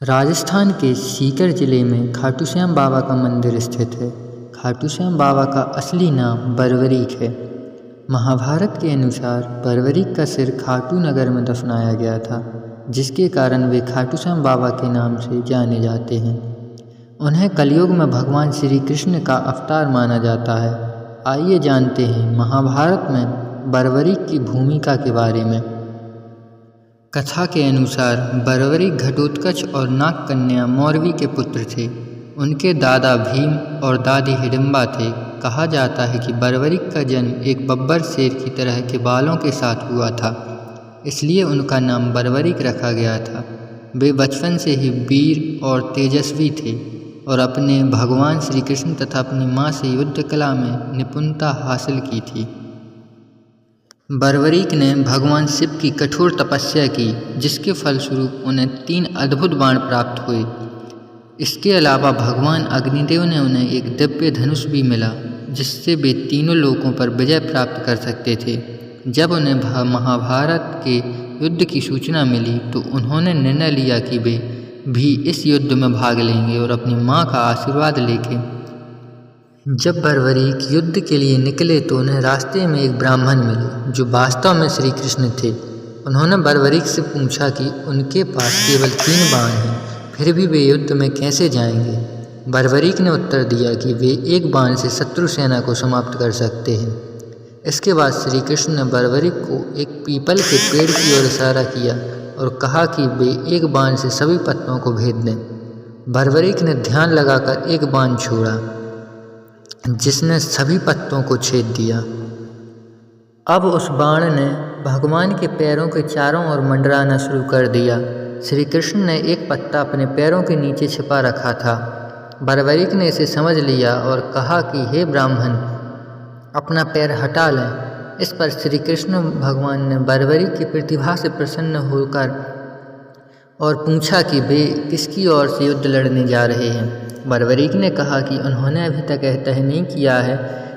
राजस्थान के सीकर जिले में खाटू श्याम बाबा का मंदिर स्थित है। खाटू श्याम बाबा का असली नाम बरवरीक है। महाभारत के अनुसार बरवरीक का सिर खाटू नगर में दफनाया गया था, जिसके कारण वे खाटू श्याम बाबा के नाम से जाने जाते हैं। उन्हें कलयुग में भगवान श्री कृष्ण का अवतार माना जाता है। आइए जानते हैं महाभारत में बरवरीक की भूमिका के बारे में। कथा के अनुसार बरवरीक घटोत्कच और नागकन्या मौरवी के पुत्र थे। उनके दादा भीम और दादी हिडिंबा थे। कहा जाता है कि बरवरीक का जन्म एक बब्बर शेर की तरह के बालों के साथ हुआ था, इसलिए उनका नाम बरवरीक रखा गया था। वे बचपन से ही वीर और तेजस्वी थे और अपने भगवान श्री कृष्ण तथा अपनी माँ से युद्ध कला में निपुणता हासिल की थी। बरवरीक ने भगवान शिव की कठोर तपस्या की, जिसके फलस्वरूप उन्हें 3 अद्भुत बाण प्राप्त हुए। इसके अलावा भगवान अग्निदेव ने उन्हें एक दिव्य धनुष भी मिला, जिससे वे तीनों लोकों पर विजय प्राप्त कर सकते थे। जब उन्हें महाभारत के युद्ध की सूचना मिली तो उन्होंने निर्णय लिया कि वे भी इस युद्ध में भाग लेंगे और अपनी माँ का आशीर्वाद लेके। जब बरवरीक युद्ध के लिए निकले तो उन्हें रास्ते में एक ब्राह्मण मिले, जो वास्तव में श्री कृष्ण थे। उन्होंने बरवरीक से पूछा कि उनके पास केवल 3 बाण हैं, फिर भी वे युद्ध में कैसे जाएंगे। बरवरीक ने उत्तर दिया कि वे एक बाण से शत्रु सेना को समाप्त कर सकते हैं। इसके बाद श्री कृष्ण ने बरवरीक को एक पीपल के पेड़ की ओर इशारा किया और कहा कि वे एक बाण से सभी पत्तों को भेद दें। बरवरीक ने ध्यान लगाकर एक बाण छोड़ा, जिसने सभी पत्तों को छेद दिया। अब उस बाण ने भगवान के पैरों के चारों ओर मंडराना शुरू कर दिया। श्री कृष्ण ने एक पत्ता अपने पैरों के नीचे छिपा रखा था। बरवरीक ने इसे समझ लिया और कहा कि हे ब्राह्मण, अपना पैर हटा लें। इस पर श्री कृष्ण भगवान ने बरवरीक की प्रतिभा से प्रसन्न होकर और पूछा कि वे किसकी ओर से युद्ध लड़ने जा रहे हैं। बरवरीक ने कहा कि उन्होंने अभी तक यह तय नहीं किया है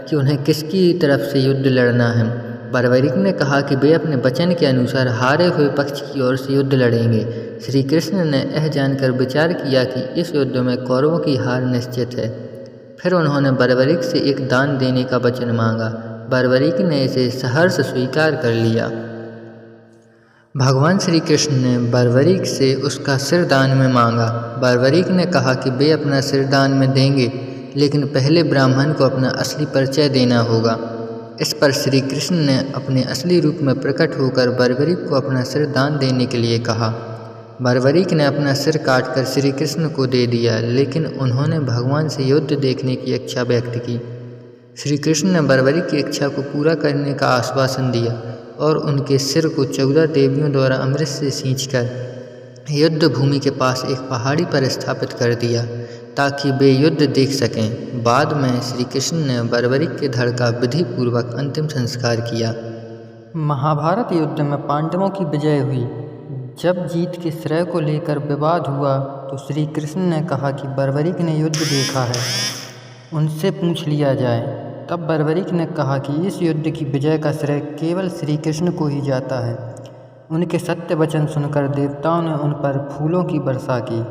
कि उन्हें किसकी तरफ से युद्ध लड़ना है। बरवरीक ने कहा कि वे अपने वचन के अनुसार हारे हुए पक्ष की ओर से युद्ध लड़ेंगे। श्री कृष्ण ने यह जानकर विचार किया कि इस युद्ध में कौरवों की हार निश्चित है। फिर उन्होंने बरवरीक से एक दान देने का वचन मांगा। बरवरीक ने इसे सहर्ष स्वीकार कर लिया। भगवान श्री कृष्ण ने बरवरीक से उसका सिर दान में मांगा। बरवरीक ने कहा कि वे अपना सिर दान में देंगे, लेकिन पहले ब्राह्मण को अपना असली परिचय देना होगा। इस पर श्री कृष्ण ने अपने असली रूप में प्रकट होकर बरवरीक को अपना सिर दान देने के लिए कहा। बरवरीक ने अपना सिर काटकर श्री कृष्ण को दे दिया, लेकिन उन्होंने भगवान से युद्ध देखने की इच्छा व्यक्त की। श्री कृष्ण ने बरवरीक की इच्छा को पूरा करने का आश्वासन दिया और उनके सिर को 14 देवियों द्वारा अमृत से सींचकर युद्ध भूमि के पास एक पहाड़ी पर स्थापित कर दिया, ताकि वे युद्ध देख सकें। बाद में श्री कृष्ण ने बरवरीक के धड़ का विधि पूर्वक अंतिम संस्कार किया। महाभारत युद्ध में पांडवों की विजय हुई। जब जीत के श्रेय को लेकर विवाद हुआ तो श्री कृष्ण ने कहा कि बरवरीक ने युद्ध देखा है, उनसे पूछ लिया जाए। तब बरवरीक ने कहा कि इस युद्ध की विजय का श्रेय केवल श्री कृष्ण को ही जाता है। उनके सत्य वचन सुनकर देवताओं ने उन पर फूलों की वर्षा की।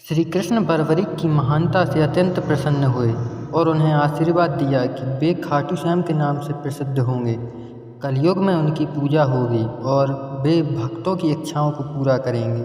श्री कृष्ण बरवरीक की महानता से अत्यंत प्रसन्न हुए और उन्हें आशीर्वाद दिया कि वे खाटू श्याम के नाम से प्रसिद्ध होंगे। कलयुग में उनकी पूजा होगी और वे भक्तों की इच्छाओं को पूरा करेंगे।